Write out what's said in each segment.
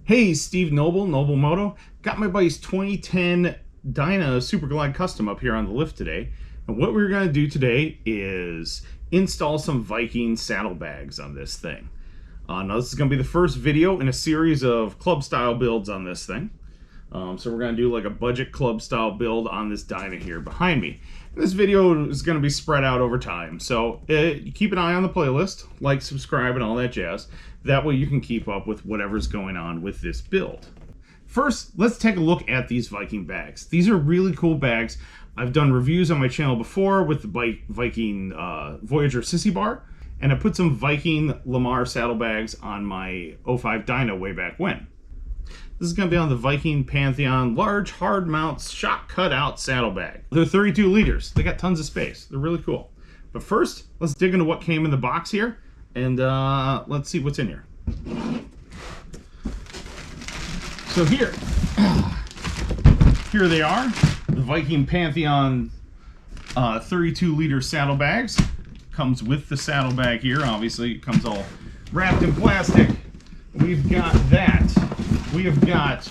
Hey, Steve Noble Moto. Got my buddy's 2010 Dyna Super Glide Custom up here on the lift today. And what we're going to do today is install some Viking saddlebags on this thing. Now this is going to be the first video in a series of club style builds on this thing. So we're going to do like a budget club style build on this Dyna here behind me. And this video is going to be spread out over time. So keep an eye on the playlist, like, subscribe, and all that jazz. That way you can keep up with whatever's going on with this build. First, let's take a look at these Viking bags. These are really cool bags. I've done reviews on my channel before with the Viking Voyager Sissy Bar, and I put some Viking Lamar saddlebags on my 05 Dyna way back when. This is going to be on the Viking Pantheon large hard mount shot cut out saddlebag. They're 32 liters. They got tons of space. They're really cool. But first, let's dig into what came in the box here, and let's see what's in here. So here they are, the Viking Pantheon 32 liter saddlebags. Comes with the saddlebag here. Obviously, it comes all wrapped in plastic. We've got that. We have got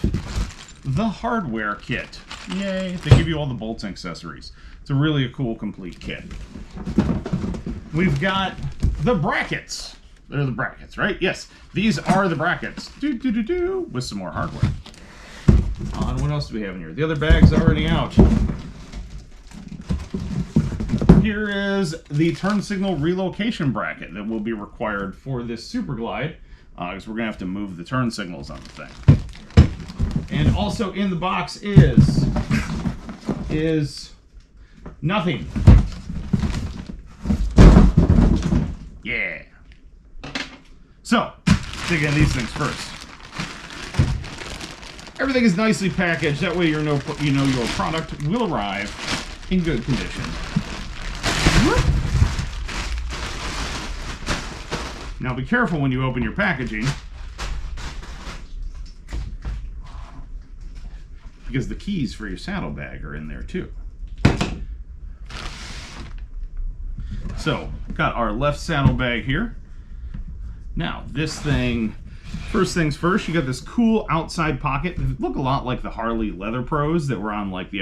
the hardware kit. Yay! They give you all the bolts and accessories. It's a really cool, complete kit. We've got the brackets. They're the brackets, right? Yes, these are the brackets. With some more hardware. And what else do we have in here? The other bag's already out. Here is the turn signal relocation bracket that will be required for this Super Glide, because we're going to have to move the turn signals on the thing. And also in the box is nothing. Yeah. So, dig in these things first. Everything is nicely packaged. That way you know your product will arrive in good condition. Now be careful when you open your packaging, because the keys for your saddlebag are in there too. So, got our left saddlebag here. Now, this thing, first things first, you got this cool outside pocket. They look a lot like the Harley Leather Pros that were on like the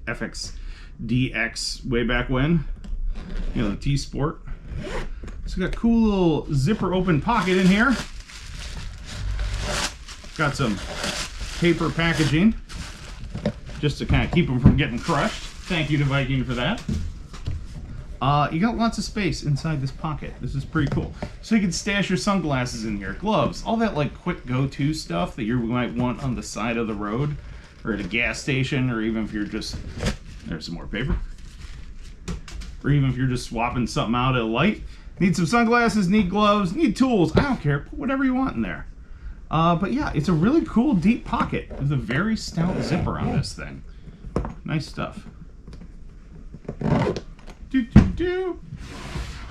FXDX way back when. You know, the T-Sport. So we got a cool little zipper open pocket in here. Got some paper packaging just to kind of keep them from getting crushed. Thank you to Viking for that. You got lots of space inside this pocket. This is pretty cool. So you can stash your sunglasses in here, gloves, all that like quick go-to stuff that you might want on the side of the road or at a gas station, or even if you're just, there's some more paper. Or even if you're just swapping something out at a light. Need some sunglasses, need gloves, need tools. I don't care. Put whatever you want in there. But yeah, it's a really cool deep pocket with a very stout zipper on this thing. Nice stuff.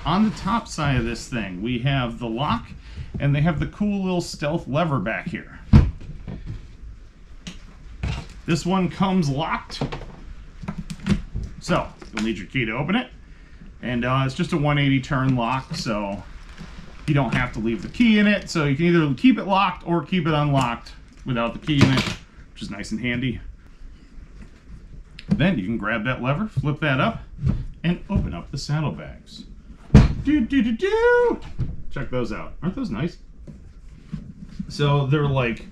On the top side of this thing, we have the lock, and they have the cool little stealth lever back here. This one comes locked. So, you'll need your key to open it. And it's just a 180 turn lock, so you don't have to leave the key in it. So you can either keep it locked or keep it unlocked without the key in it, which is nice and handy. Then you can grab that lever, flip that up, and open up the saddlebags. Check those out. Aren't those nice? So they're like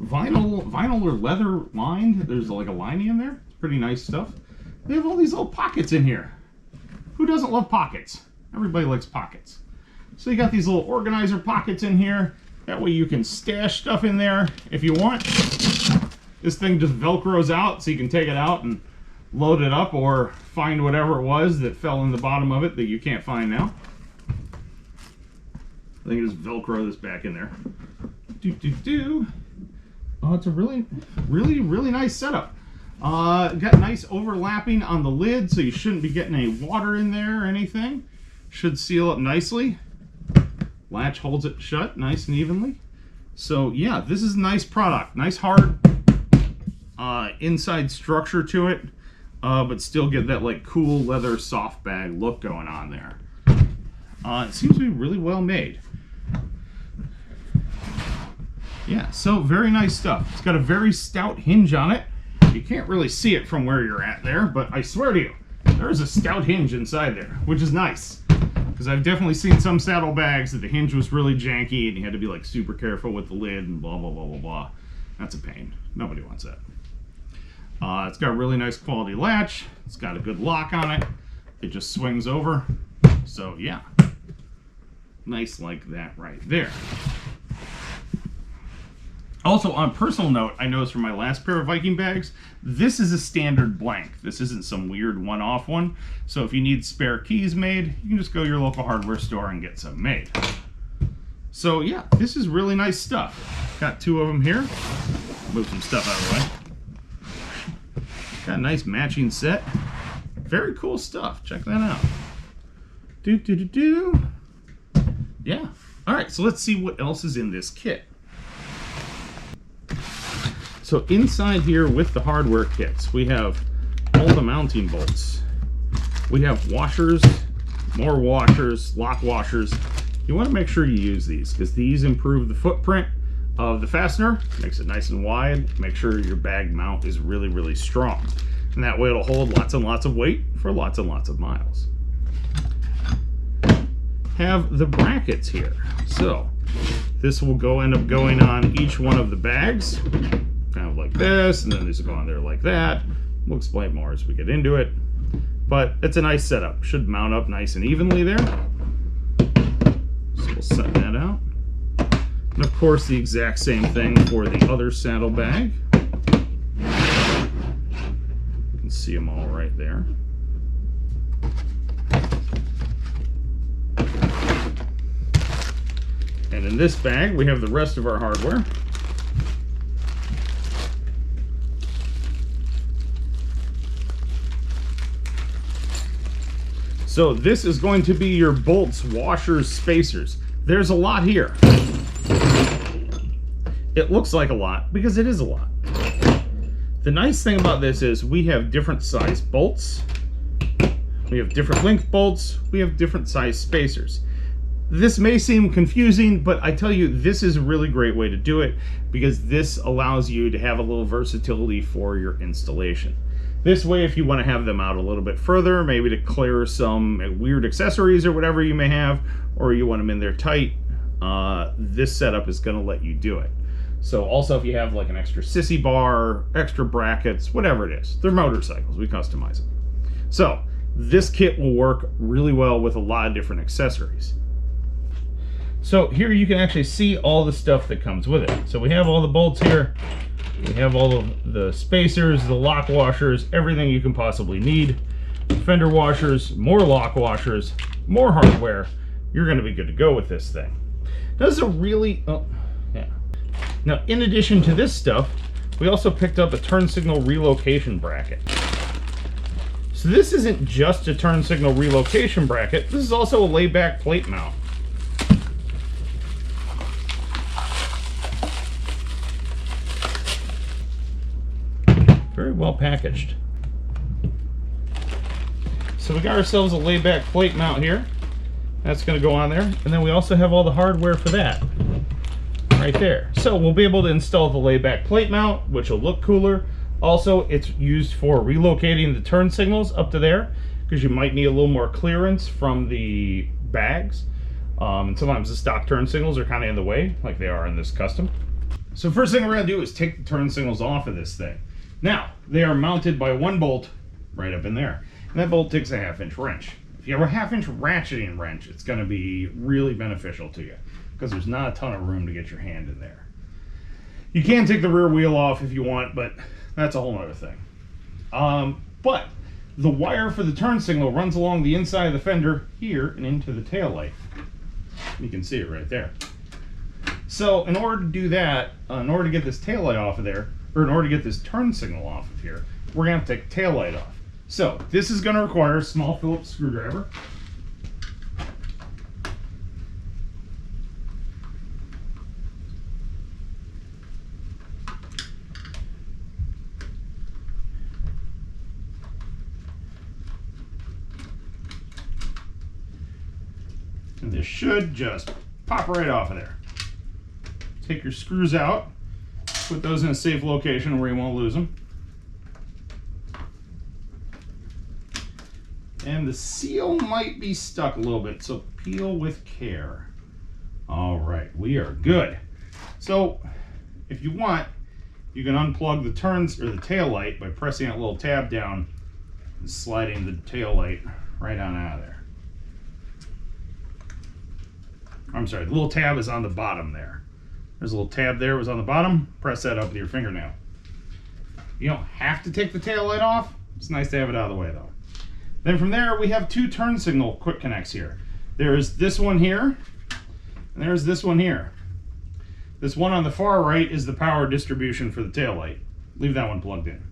vinyl or leather lined. There's like a lining in there. It's pretty nice stuff. They have all these little pockets in here. Who doesn't love pockets? Everybody likes pockets. So you got these little organizer pockets in here. That way you can stash stuff in there if you want. This thing just Velcros out, so you can take it out and load it up, or find whatever it was that fell in the bottom of it that you can't find now. I think just Velcro this back in there. Oh, it's a really nice setup. Got nice overlapping on the lid, so you shouldn't be getting any water in there or anything. Should seal up nicely. Latch holds it shut nice and evenly. So yeah, this is a nice product. Nice hard inside structure to it, but still get that like cool leather soft bag look going on there. It seems to be really well made. Yeah, so very nice stuff. It's got a very stout hinge on it. You can't really see it from where you're at there, but I swear to you, there's a stout hinge inside there, which is nice. Because I've definitely seen some saddlebags that the hinge was really janky and you had to be like super careful with the lid and blah, blah, blah, blah, blah. That's a pain. Nobody wants that. It's got a really nice quality latch. It's got a good lock on it. It just swings over. So yeah, nice like that right there. Also, on a personal note, I noticed from my last pair of Viking bags, this is a standard blank. This isn't some weird one-off one. So if you need spare keys made, you can just go to your local hardware store and get some made. So yeah, this is really nice stuff. Got two of them here. Move some stuff out of the way. Got a nice matching set. Very cool stuff. Check that out. Yeah. All right, so let's see what else is in this kit. So inside here with the hardware kits, we have all the mounting bolts. We have washers, more washers, lock washers. You want to make sure you use these because these improve the footprint of the fastener, makes it nice and wide. Make sure your bag mount is really, really strong. And that way it'll hold lots and lots of weight for lots and lots of miles. Have the brackets here. So this will end up going on each one of the bags. Kind of like this, and then these will go on there like that. We'll explain more as we get into it. But it's a nice setup. Should mount up nice and evenly there. So we'll set that out. And of course the exact same thing for the other saddlebag. You can see them all right there. And in this bag we have the rest of our hardware. So this is going to be your bolts, washers, spacers. There's a lot here. It looks like a lot because it is a lot. The nice thing about this is we have different size bolts. We have different length bolts. We have different size spacers. This may seem confusing, but I tell you, this is a really great way to do it because this allows you to have a little versatility for your installation. This way, if you want to have them out a little bit further, maybe to clear some weird accessories or whatever you may have, or you want them in there tight, this setup is going to let you do it. So also if you have like an extra sissy bar, extra brackets, whatever it is, they're motorcycles, we customize them. So this kit will work really well with a lot of different accessories. So here you can actually see all the stuff that comes with it. So we have all the bolts here. We have all of the spacers, the lock washers, everything you can possibly need. Fender washers, more lock washers, more hardware. You're going to be good to go with this thing. Does a really, Now, in addition to this stuff, we also picked up a turn signal relocation bracket. So this isn't just a turn signal relocation bracket. This is also a layback plate mount. Very well packaged. So we got ourselves a layback plate mount here. That's going to go on there. And then we also have all the hardware for that right there. So we'll be able to install the layback plate mount, which will look cooler. Also, it's used for relocating the turn signals up to there because you might need a little more clearance from the bags. And sometimes the stock turn signals are kind of in the way, like they are in this custom. So first thing we're going to do is take the turn signals off of this thing. Now, they are mounted by one bolt right up in there. And that bolt takes a 1/2-inch wrench. If you have a 1/2-inch ratcheting wrench, it's going to be really beneficial to you because there's not a ton of room to get your hand in there. You can take the rear wheel off if you want, but that's a whole other thing. But the wire for the turn signal runs along the inside of the fender here and into the taillight. You can see it right there. So in order to do that, in order to get this taillight off of there, or in order to get this turn signal off of here, we're going to have to take the taillight off. So this is going to require a small Phillips screwdriver. And this should just pop right off of there. take your screws out, put those in a safe location where you won't lose them. And the seal might be stuck a little bit, so peel with care. All right, we are good. So if you want, you can unplug the turns or the tail light by pressing that little tab down and sliding the tail light right on out of there. I'm sorry, the little tab is on the bottom there. There's a little tab there, it was on the bottom. Press that up with your fingernail. You don't have to take the tail light off. It's nice to have it out of the way though. Then from there, we have two turn signal quick connects here. There's this one here, and there's this one here. This one on the far right is the power distribution for the tail light. Leave that one plugged in.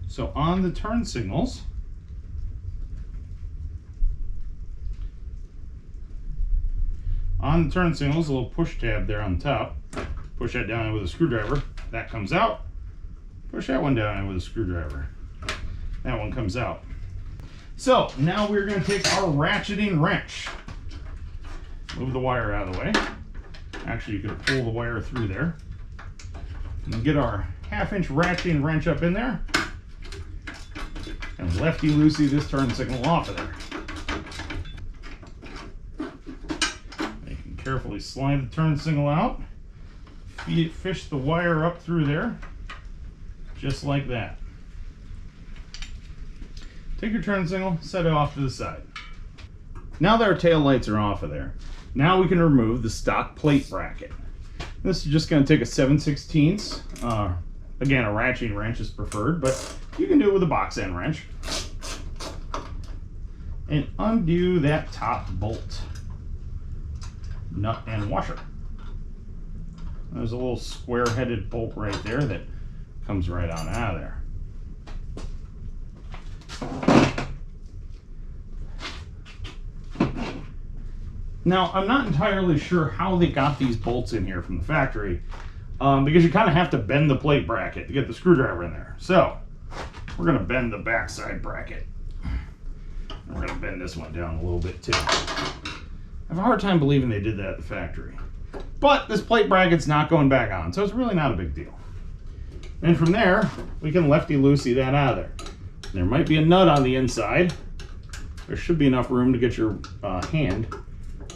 So on the turn signals, a little push tab there on top. Push that down with a screwdriver. That comes out. Push that one down with a screwdriver. That one comes out. So now we're going to take our ratcheting wrench. Move the wire out of the way. Actually, you can pull the wire through there. And get our 1/2-inch ratcheting wrench up in there. And lefty-loosey this turn signal off of there. You can carefully slide the turn signal out. Fish the wire up through there. Just like that. Take your turn signal, set it off to the side. Now that our tail lights are off of there, now we can remove the stock plate bracket. This is just going to take a 7/16. Again, a ratcheting wrench is preferred, but you can do it with a box end wrench. And undo that top bolt, nut and washer. There's a little square-headed bolt right there that comes right on out of there. Now, I'm not entirely sure how they got these bolts in here from the factory, because you kind of have to bend the plate bracket to get the screwdriver in there. So, we're going to bend the backside bracket. And we're going to bend this one down a little bit too. I have a hard time believing they did that at the factory. But this plate bracket's not going back on, so it's really not a big deal. And from there, we can lefty-loosey that out of there. There might be a nut on the inside. There should be enough room to get your hand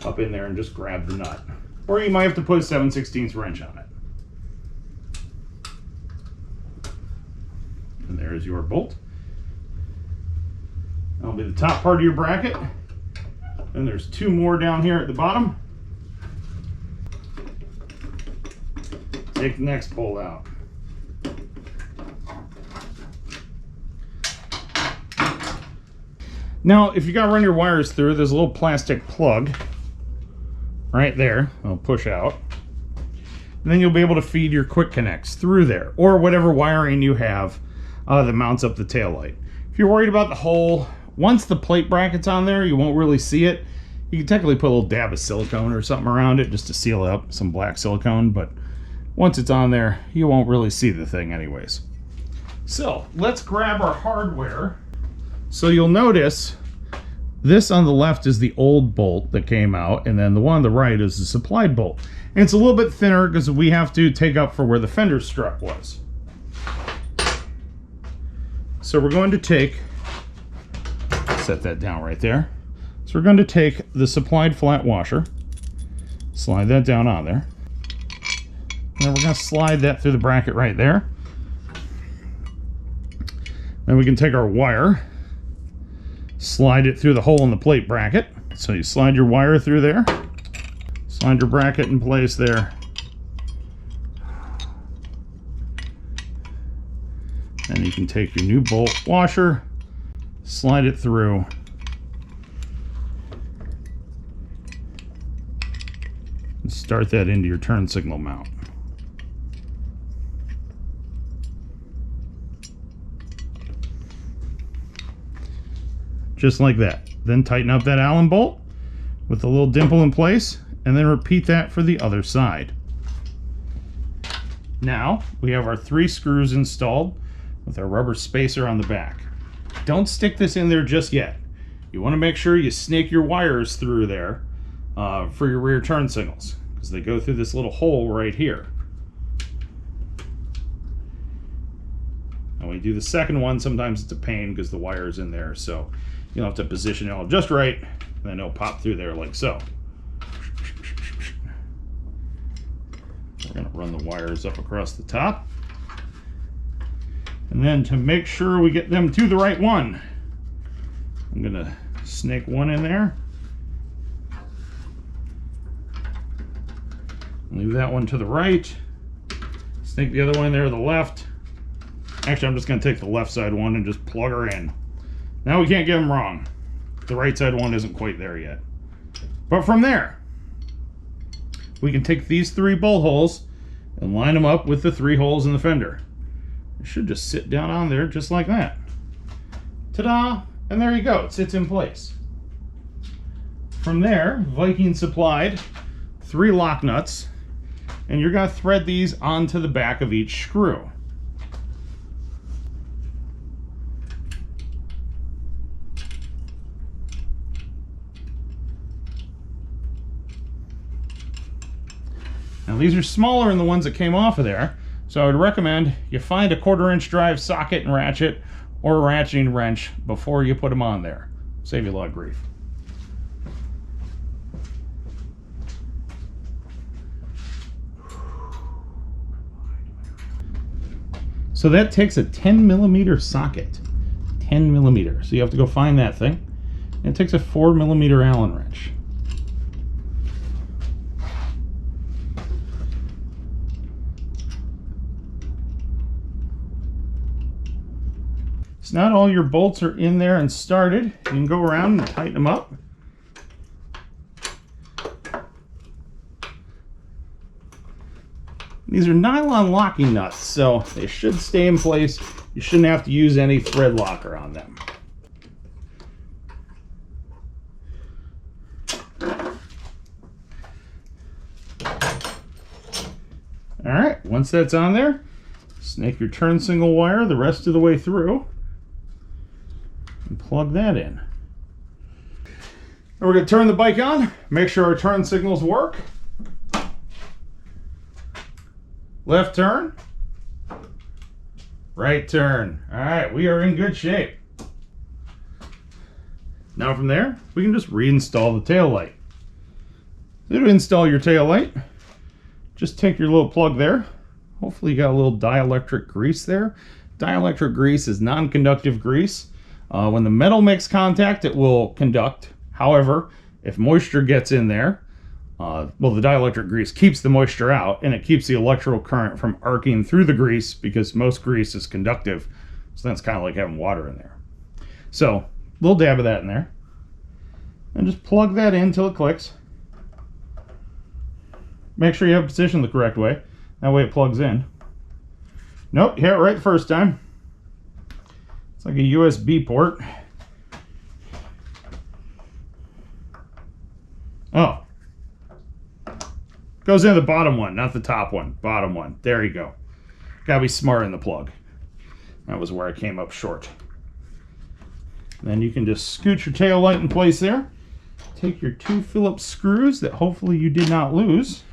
up in there and just grab the nut. Or you might have to put a 7/16 wrench on it. And there's your bolt. That'll be the top part of your bracket. Then there's two more down here at the bottom. Take the next bolt out. Now, if you got to run your wires through, there's a little plastic plug right there. It'll push out. And then you'll be able to feed your quick connects through there, or whatever wiring you have that mounts up the tail light. If you're worried about the hole, once the plate bracket's on there, you won't really see it. You can technically put a little dab of silicone or something around it just to seal it up, some black silicone, but once it's on there, you won't really see the thing anyways. So, let's grab our hardware. So you'll notice this on the left is the old bolt that came out, and then the one on the right is the supplied bolt. And it's a little bit thinner because we have to take up for where the fender strut was. So we're going to take, set that down right there. So we're going to take the supplied flat washer, slide that down on there. And then we're going to slide that through the bracket right there. Then we can take our wire, slide it through the hole in the plate bracket. So you slide your wire through there, slide your bracket in place there. And you can take your new bolt washer, slide it through, and start that into your turn signal mount. Just like that. Then tighten up that Allen bolt with a little dimple in place, and then repeat that for the other side. Now we have our 3 screws installed with our rubber spacer on the back. Don't stick this in there just yet. You want to make sure you snake your wires through there for your rear turn signals, because they go through this little hole right here. And when you do the second one, sometimes it's a pain because the wire's in there, so you'll have to position it all just right, and then it'll pop through there like so. We're going to run the wires up across the top. And then to make sure we get them to the right one, I'm going to snake one in there. Leave that one to the right. Snake the other one in there to the left. Actually, I'm just going to take the left side one and just plug her in. Now we can't get them wrong. The right side one isn't quite there yet. But from there, we can take these 3 bolt holes and line them up with the 3 holes in the fender. It should just sit down on there just like that. Ta-da! And there you go. It sits in place. From there, Viking supplied 3 lock nuts, and you're going to thread these onto the back of each screw. Now these are smaller than the ones that came off of there, so I would recommend you find a 1/4 inch drive socket and ratchet, or a ratcheting wrench before you put them on there. Save you a lot of grief. So that takes a 10mm socket. 10mm. So you have to go find that thing. And it takes a 4mm Allen wrench. So now all your bolts are in there and started. You can go around and tighten them up. These are nylon locking nuts, so they should stay in place. You shouldn't have to use any thread locker on them. All right, once that's on there, snake your turn signal wire the rest of the way through and plug that in. And we're going to turn the bike on, make sure our turn signals work. Left turn, right turn. All right, we are in good shape. Now from there, we can just reinstall the tail light. To install your tail light, just take your little plug there. Hopefully you got a little dielectric grease there. Dielectric grease is non-conductive grease. When the metal makes contact, it will conduct. However, if moisture gets in there, well, the dielectric grease keeps the moisture out, and it keeps the electrical current from arcing through the grease, because most grease is conductive. So that's kind of like having water in there. So, a little dab of that in there. And just plug that in until it clicks. Make sure you have it positioned the correct way. That way it plugs in. Nope, you hit it right the first time. It's like a USB port. Oh. Goes into the bottom one, not the top one. Bottom one. There you go. Gotta be smart in the plug. That was where I came up short. Then you can just scoot your tail light in place there. Take your 2 Phillips screws that hopefully you did not lose,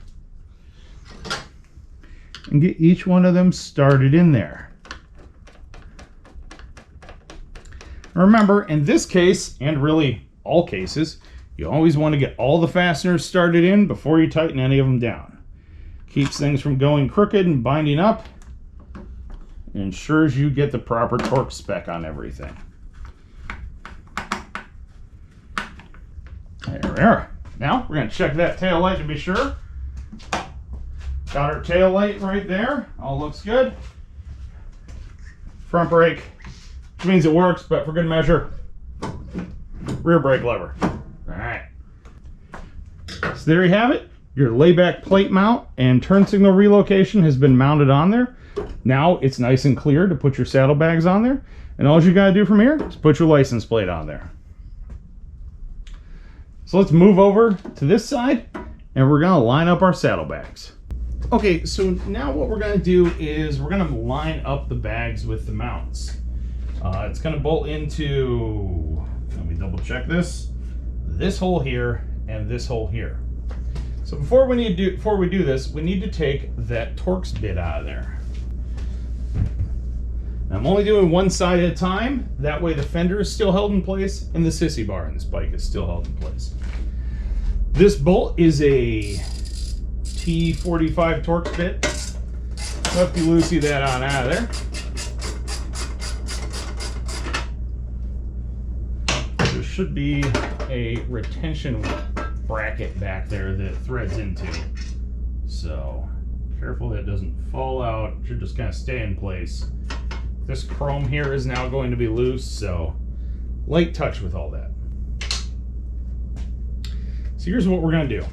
and get each one of them started in there. Remember, in this case, and really all cases, you always want to get all the fasteners started in before you tighten any of them down. Keeps things from going crooked and binding up. And ensures you get the proper torque spec on everything. There we are. Now, we're going to check that tail light to be sure. Got our tail light right there. All looks good. Front brake, which means it works, but for good measure, rear brake lever. All right. So there you have it. Your layback plate mount and turn signal relocation has been mounted on there. Now it's nice and clear to put your saddlebags on there. And all you got to do from here is put your license plate on there. So let's move over to this side and we're going to line up our saddlebags. Okay, so now what we're going to do is we're going to line up the bags with the mounts. It's going to bolt into, let me double check this hole here and this hole here. So before we do this, we need to take that Torx bit out of there. Now, I'm only doing one side at a time. That way the fender is still held in place and the sissy bar in this bike is still held in place. This bolt is a T45 Torx bit. Lefty-loosey that on out of there. There should be a retention bracket back there that threads into. So careful that doesn't fall out. It should just kind of stay in place. This chrome here is now going to be loose, so light touch with all that. So here's what we're going to do.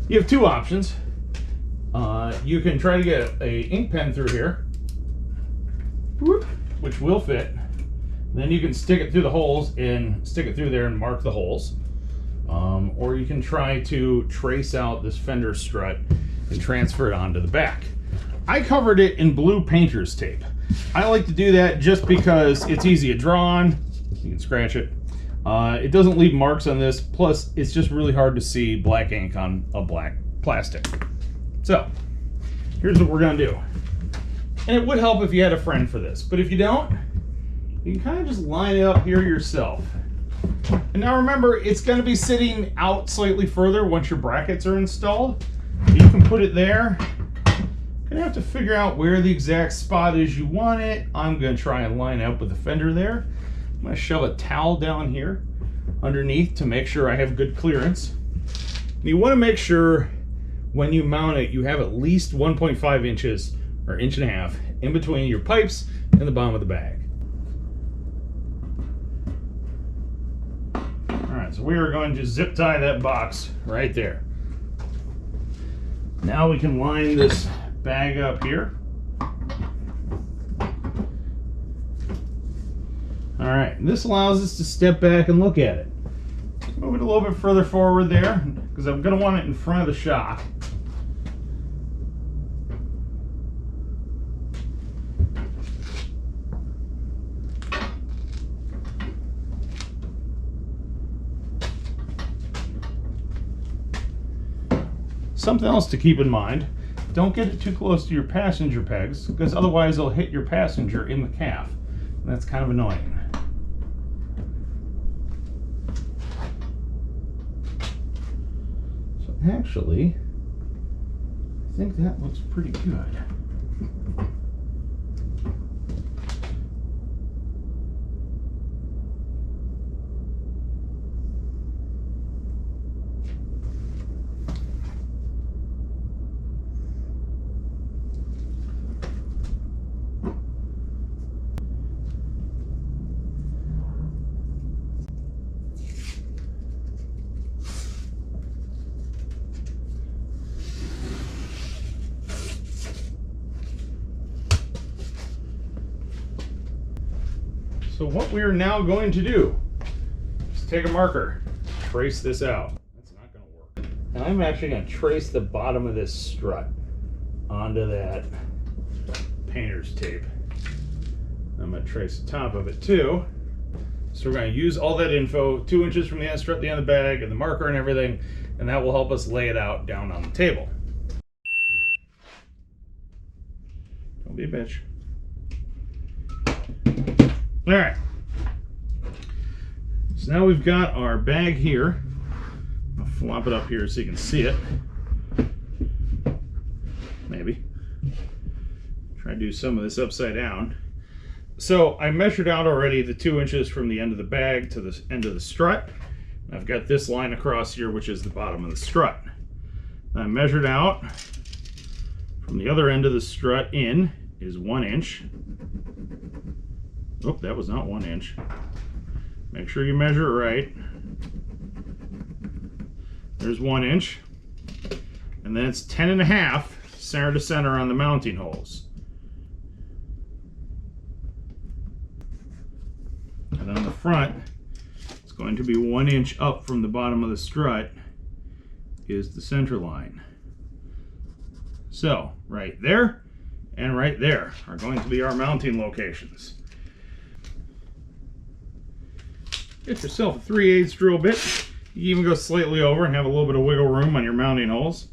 You have two options. You can try to get a ink pen through here, which will fit. Then you can stick it through the holes and stick it through there and mark the holes. Or you can try to trace out this fender strut and transfer it onto the back. I covered it in blue painter's tape. I like to do that just because it's easy to draw on. You can scratch it. It doesn't leave marks on this. Plus, it's just really hard to see black ink on a black plastic. So, here's what we're gonna do. And it would help if you had a friend for this, but if you don't, you can kind of just line it up here yourself. And now remember, it's gonna be sitting out slightly further once your brackets are installed. You can put it there. Gonna have to figure out where the exact spot is you want it. I'm gonna try and line up with the fender there. I'm gonna shove a towel down here underneath to make sure I have good clearance. And you wanna make sure when you mount it, you have at least 1.5 inches or inch and a half in between your pipes and the bottom of the bag. All right, so we are going to zip tie that box right there. Now we can line this bag up here. All right, this allows us to step back and look at it. Move it a little bit further forward there because I'm going to want it in front of the shock. Something else to keep in mind, don't get it too close to your passenger pegs because otherwise it'll hit your passenger in the calf. And that's kind of annoying. So actually, I think that looks pretty good. So what we are now going to do is take a marker, trace this out. That's not going to work. And I'm actually going to trace the bottom of this strut onto that painter's tape. I'm going to trace the top of it too. So we're going to use all that info, 2 inches from the end strut, the end of the bag, and the marker and everything, and that will help us lay it out down on the table. Don't be a bitch. All right, so now we've got our bag here. I'll flop it up here so you can see it. Maybe. Try to do some of this upside down. So I measured out already the 2 inches from the end of the bag to the end of the strut. I've got this line across here, which is the bottom of the strut. I measured out from the other end of the strut in is 1 inch. Oh, that was not 1 inch. Make sure you measure it right. There's 1 inch. And then it's 10.5 center to center on the mounting holes. And then on the front, it's going to be 1 inch up from the bottom of the strut is the center line. So, right there and right there are going to be our mounting locations. Get yourself a 3/8 drill bit. You can even go slightly over and have a little bit of wiggle room on your mounting holes.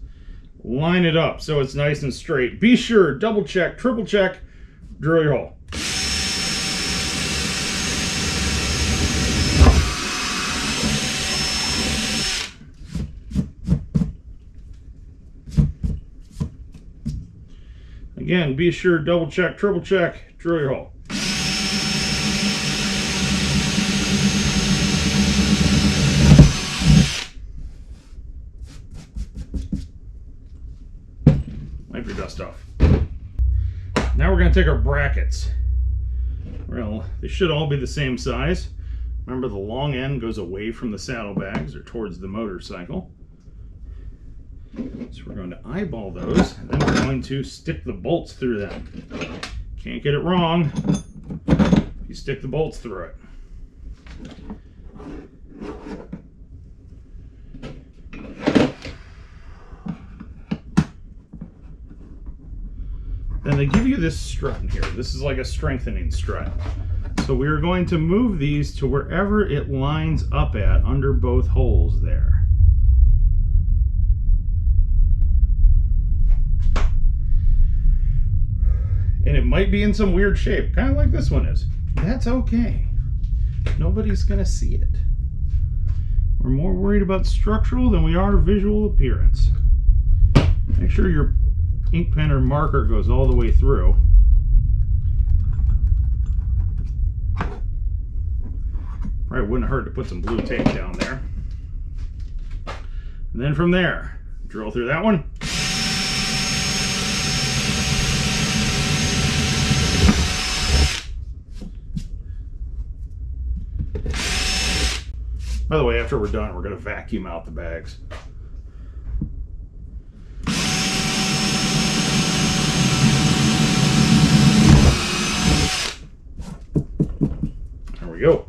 Line it up so it's nice and straight. Be sure, double check, triple check, drill your hole. Again, be sure, double check, triple check, drill your hole. Wipe your dust off. Now we're going to take our brackets. Well, they should all be the same size. Remember, the long end goes away from the saddlebags or towards the motorcycle. So we're going to eyeball those, and then we're going to stick the bolts through them. Can't get it wrong if you stick the bolts through it. Then they give you this strut in here. This is like a strengthening strut. So we're going to move these to wherever it lines up at under both holes there. And it might be in some weird shape, kind of like this one is. That's okay. Nobody's gonna see it. We're more worried about structural than we are visual appearance. Make sure your ink pen or marker goes all the way through. Probably wouldn't hurt to put some blue tape down there. And then from there, drill through that one. By the way, after we're done, we're going to vacuum out the bags. There we go.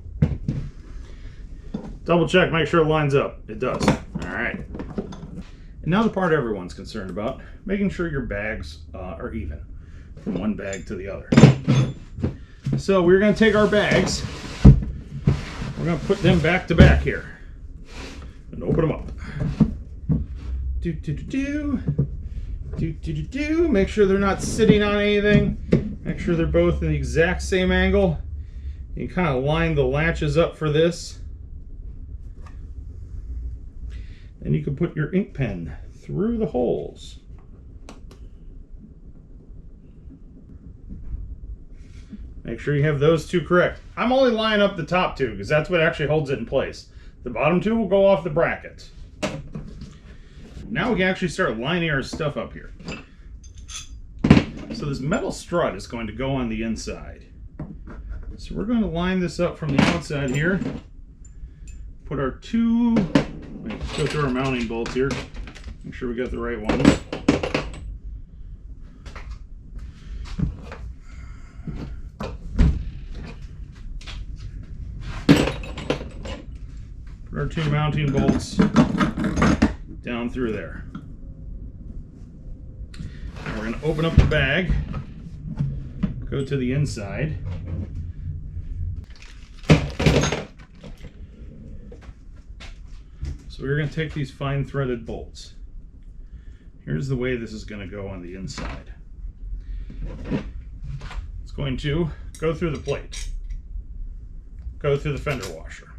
Double check, make sure it lines up. It does. All right. And now the part everyone's concerned about, making sure your bags are even from one bag to the other. So we're going to take our bags. We're going to put them back to back here and open them up. Make sure they're not sitting on anything. Make sure they're both in the exact same angle. You kind of line the latches up for this. Then you can put your ink pen through the holes. Make sure you have those two correct. I'm only lining up the top two because that's what actually holds it in place. The bottom two will go off the brackets. Now we can actually start lining our stuff up here. So this metal strut is going to go on the inside. So we're going to line this up from the outside here. Put our two, let's go through our mounting bolts here. Make sure we got the right one. Put our two mounting bolts down through there. Now we're going to open up the bag, go to the inside. So we're going to take these fine threaded bolts. Here's the way this is going to go on the inside. It's going to go through the plate, go through the fender washer.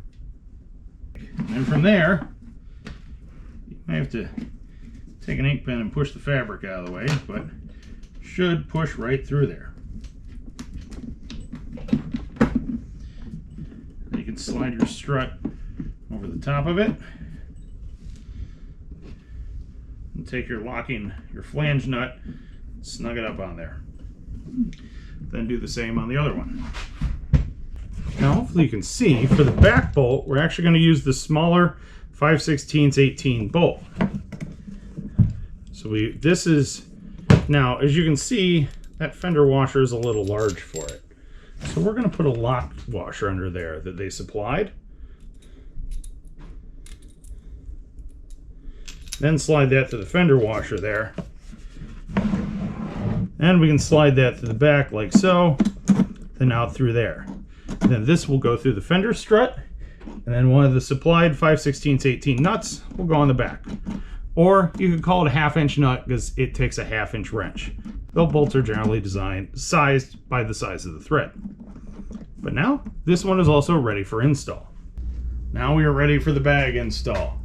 And then from there, you may have to take an ink pen and push the fabric out of the way, but should push right through there. You can slide your strut over the top of it and take your flange nut, snug it up on there. Then do the same on the other one. Now hopefully you can see, for the back bolt, we're actually going to use the smaller 5/16 18 bolt. So this is, now as you can see, that fender washer is a little large for it. So we're going to put a lock washer under there that they supplied. Then slide that to the fender washer there. And we can slide that to the back like so, then out through there. Then this will go through the fender strut And then one of the supplied 5/16 nuts will go on the back. Or you could call it a 1/2 inch nut because it takes a 1/2 inch wrench. Those bolts are generally sized by the size of the thread. But now, this one is also ready for install. Now we are ready for the bag install.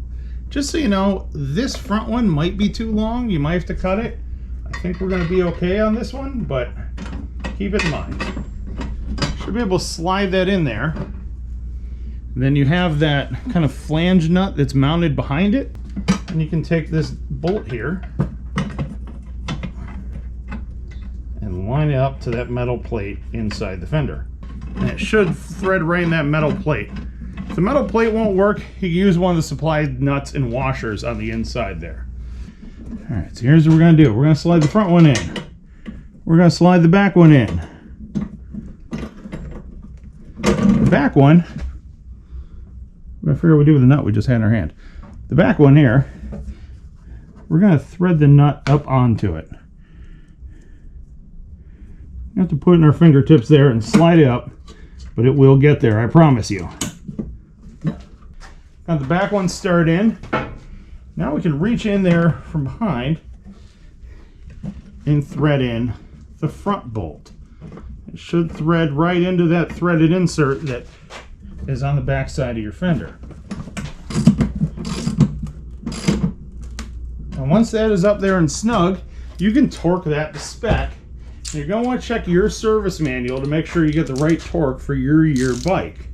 Just so you know, this front one might be too long. You might have to cut it. I think we're going to be okay on this one, but keep it in mind. Should be able to slide that in there. And then you have that kind of flange nut that's mounted behind it. And you can take this bolt here and line it up to that metal plate inside the fender. And it should thread right in that metal plate. If the metal plate won't work, you can use one of the supplied nuts and washers on the inside there. All right, so here's what we're going to do. We're going to slide the front one in. We're going to slide the back one in. The back one, we're going to figure out what we do with the nut we just had in our hand. The back one here, we're going to thread the nut up onto it. You have to put it in our fingertips there and slide it up, but it will get there, I promise you. Got the back one started in. Now we can reach in there from behind and thread in the front bolt. It should thread right into that threaded insert that is on the back side of your fender. And once that is up there and snug, you can torque that to spec. You're going to want to check your service manual to make sure you get the right torque for your year bike.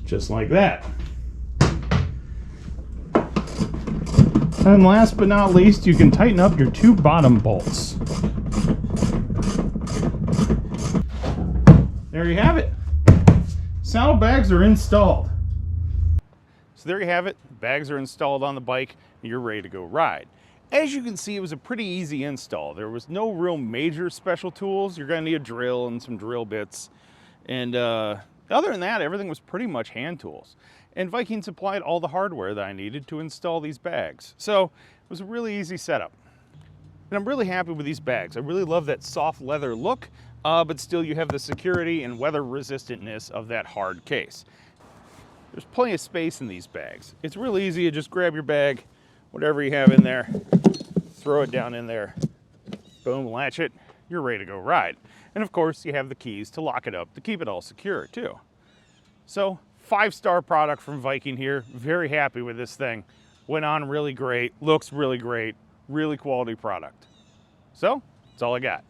Just like that. And last but not least, you can tighten up your 2 bottom bolts. There you have it. Saddlebags are installed. So there you have it. Bags are installed on the bike. You're ready to go ride. As you can see, it was a pretty easy install. There was no real major special tools. You're going to need a drill and some drill bits. And other than that, everything was pretty much hand tools. And Viking supplied all the hardware that I needed to install these bags. So it was a really easy setup. And I'm really happy with these bags. I really love that soft leather look, but still you have the security and weather resistantness of that hard case. There's plenty of space in these bags. It's really easy to just grab your bag, whatever you have in there, throw it down in there, boom, latch it, you're ready to go ride. And of course, you have the keys to lock it up to keep it all secure too. So, 5-star product from Viking here. Very happy with this thing. Went on really great, looks really great, really quality product. So, that's all I got.